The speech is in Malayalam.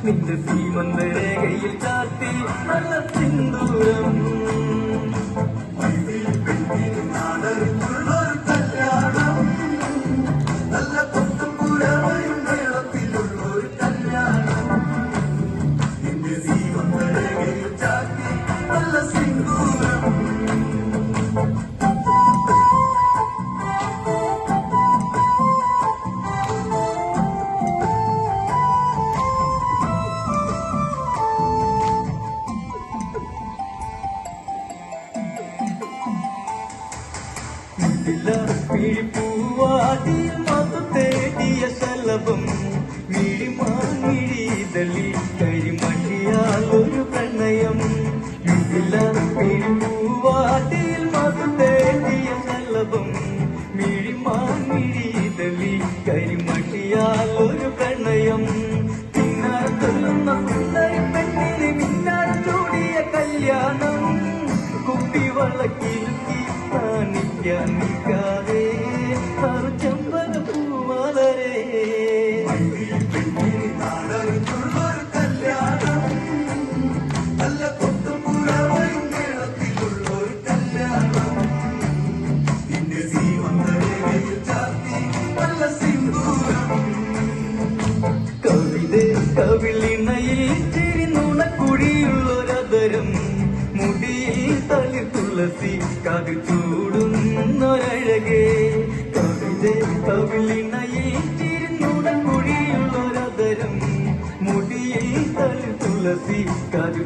നിന്റെ സീമന്തരേഖയിൽ ചാർത്തി നല്ല സിന്ദൂരം നല്ല കൊട്ടുപുരവയും മേളത്തിലുള്ളൊരു കല്യാണം നിന്റെ സീമന്തരേഖയിൽ ചാർത്തി നല്ല സിന്ദൂരം മിഴിപ്പൂവാതിൽ മധു തേടിയ ശലഭം മിഴിമാഴിതളിൽ കരിമഷിയാൽ ഒരു പ്രണയം മിഴിപ്പൂവാതിൽ മധു തേടിയ ശലഭം മിഴിമാഴിതളിൽ കരിമഷിയാൽ ഒരു പ്രണയം പിന്നാർ കൊല്ലുന്ന സുന്ദരി പെണ്ണിന് മിന്നാർ ചൂടിയ കല്യാണം കുപ്പിവളക്കിലുക്കി നിൽക്കാതെ ചെമ്പന പൂമലരെ കല്യാണം നല്ല കൊട്ടുപുരവയും മേളത്തിലുള്ളൊരു കല്യാണം നിന്റെ സീമന്തരേഖയിൽ ചാർത്തി നല്ല സിന്ദൂരം കവിളിണയിൽ ചിരി നുണക്കുഴിയുള്ളൊരതരം മുടിയിൽ തളിർ തുളസി കാതിൽ ചൂടുന്നൊരഴകേ കവിളിണയിൽ ചിരിന്നുടക്കുഴിയുള്ളൊരതരം മുടിയിൽ തളിർ തുളസി കാതിൽ